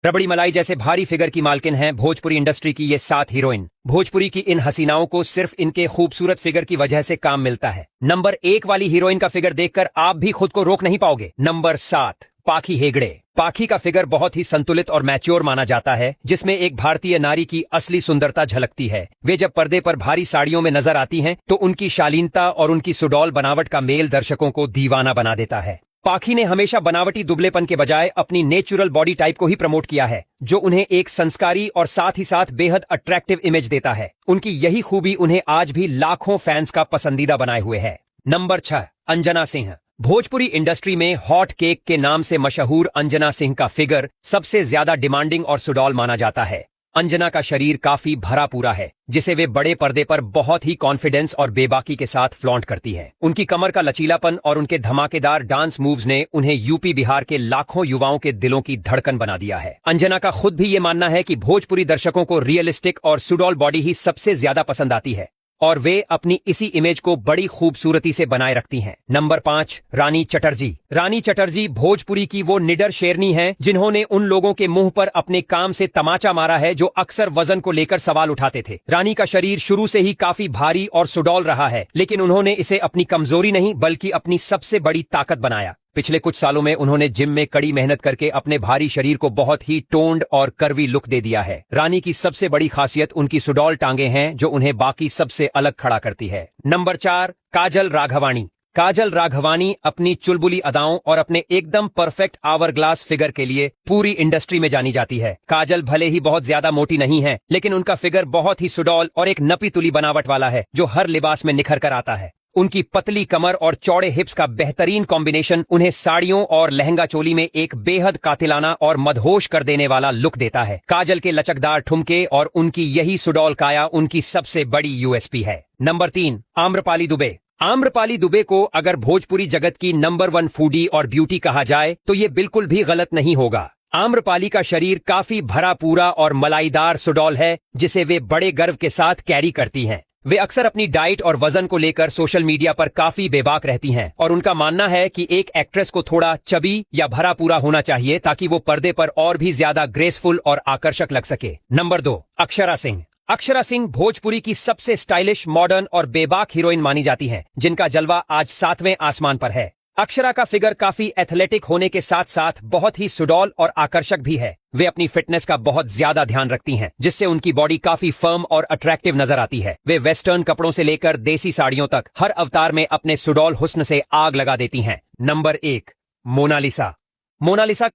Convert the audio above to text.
रबड़ी मलाई जैसे भारी फिगर की मालकिन हैं भोजपुरी इंडस्ट्री की ये 7 हीरोइन। भोजपुरी की इन हसीनाओं को सिर्फ इनके खूबसूरत फिगर की वजह से काम मिलता है। नंबर 1 वाली हीरोइन का फिगर देखकर आप भी खुद को रोक नहीं पाओगे। नंबर 7, पाखी हेगड़े। पाखी का फिगर बहुत ही संतुलित और मैच्योर माना जाता है, जिसमें एक भारतीय नारी की असली सुंदरता झलकती है। वे जब पर्दे पर भारी साड़ियों में नजर आती हैं, तो उनकी शालीनता और उनकी सुडौल बनावट का मेल दर्शकों को दीवाना बना देता है। पाखी ने हमेशा बनावटी दुबलेपन के बजाय अपनी नेचुरल बॉडी टाइप को ही प्रमोट किया है, जो उन्हें एक संस्कारी और साथ ही साथ बेहद अट्रैक्टिव इमेज देता है। उनकी यही खूबी उन्हें आज भी लाखों फैंस का पसंदीदा बनाए हुए है। नंबर 6, अंजना सिंह। भोजपुरी इंडस्ट्री में हॉट केक के नाम से मशहूर अंजना सिंह का फिगर सबसे ज्यादा डिमांडिंग और सुडौल माना जाता है। अंजना का शरीर काफी भरा पूरा है, जिसे वे बड़े पर्दे पर बहुत ही कॉन्फिडेंस और बेबाकी के साथ फ्लॉन्ट करती हैं। उनकी कमर का लचीलापन और उनके धमाकेदार डांस मूव्स ने उन्हें यूपी बिहार के लाखों युवाओं के दिलों की धड़कन बना दिया है। अंजना का खुद भी ये मानना है कि भोजपुरी दर्शकों को रियलिस्टिक और सुडौल बॉडी ही सबसे ज्यादा पसंद आती है, और वे अपनी इसी इमेज को बड़ी खूबसूरती से बनाए रखती हैं। नंबर 5, रानी चटर्जी। रानी चटर्जी भोजपुरी की वो निडर शेरनी हैं, जिन्होंने उन लोगों के मुंह पर अपने काम से तमाचा मारा है जो अक्सर वजन को लेकर सवाल उठाते थे। रानी का शरीर शुरू से ही काफी भारी और सुडौल रहा है, लेकिन उन्होंने इसे अपनी कमजोरी नहीं बल्कि अपनी सबसे बड़ी ताकत बनाया। पिछले कुछ सालों में उन्होंने जिम में कड़ी मेहनत करके अपने भारी शरीर को बहुत ही टोन्ड और कर्वी लुक दे दिया है। रानी की सबसे बड़ी खासियत उनकी सुडौल टांगे हैं, जो उन्हें बाकी सबसे अलग खड़ा करती है। नंबर 4, काजल राघवानी। काजल राघवानी अपनी चुलबुली अदाओं और अपने एकदम परफेक्ट आवर ग्लास फिगर के लिए पूरी इंडस्ट्री में जानी जाती है। काजल भले ही बहुत ज्यादा मोटी नहीं है, लेकिन उनका फिगर बहुत ही सुडौल और एक नपी तुली बनावट वाला है, जो हर लिबास में निखर कर आता है। उनकी पतली कमर और चौड़े हिप्स का बेहतरीन कॉम्बिनेशन उन्हें साड़ियों और लहंगा चोली में एक बेहद कातिलाना और मदहोश कर देने वाला लुक देता है। काजल के लचकदार ठुमके और उनकी यही सुडौल काया उनकी सबसे बड़ी यूएसपी है। नंबर 3, आम्रपाली दुबे। आम्रपाली दुबे को अगर भोजपुरी जगत की नंबर 1 फूडी और ब्यूटी कहा जाए तो ये बिल्कुल भी गलत नहीं होगा। आम्रपाली का शरीर काफी भरा पूरा और मलाईदार सुडौल है, जिसे वे बड़े गर्व के साथ कैरी करती हैं। वे अक्सर अपनी डाइट और वजन को लेकर सोशल मीडिया पर काफी बेबाक रहती हैं, और उनका मानना है कि एक एक्ट्रेस को थोड़ा चबी या भरा पूरा होना चाहिए ताकि वो पर्दे पर और भी ज्यादा ग्रेसफुल और आकर्षक लग सके। नंबर 2, अक्षरा सिंह। अक्षरा सिंह भोजपुरी की सबसे स्टाइलिश, मॉडर्न और बेबाक हीरोइन मानी जाती हैं, जिनका जलवा आज 7वें आसमान पर है। अक्षरा का फिगर काफी एथलेटिक होने के साथ साथ बहुत ही सुडौल और आकर्षक भी है। वे अपनी फिटनेस का बहुत ज्यादा ध्यान रखती हैं, जिससे उनकी बॉडी काफी फर्म और अट्रैक्टिव नजर आती है। वे वेस्टर्न कपड़ों से लेकर देसी साड़ियों तक हर अवतार में अपने सुडौल हुस्न से आग लगा देती हैं। Number 1, Mona Lisa. मोनालिसा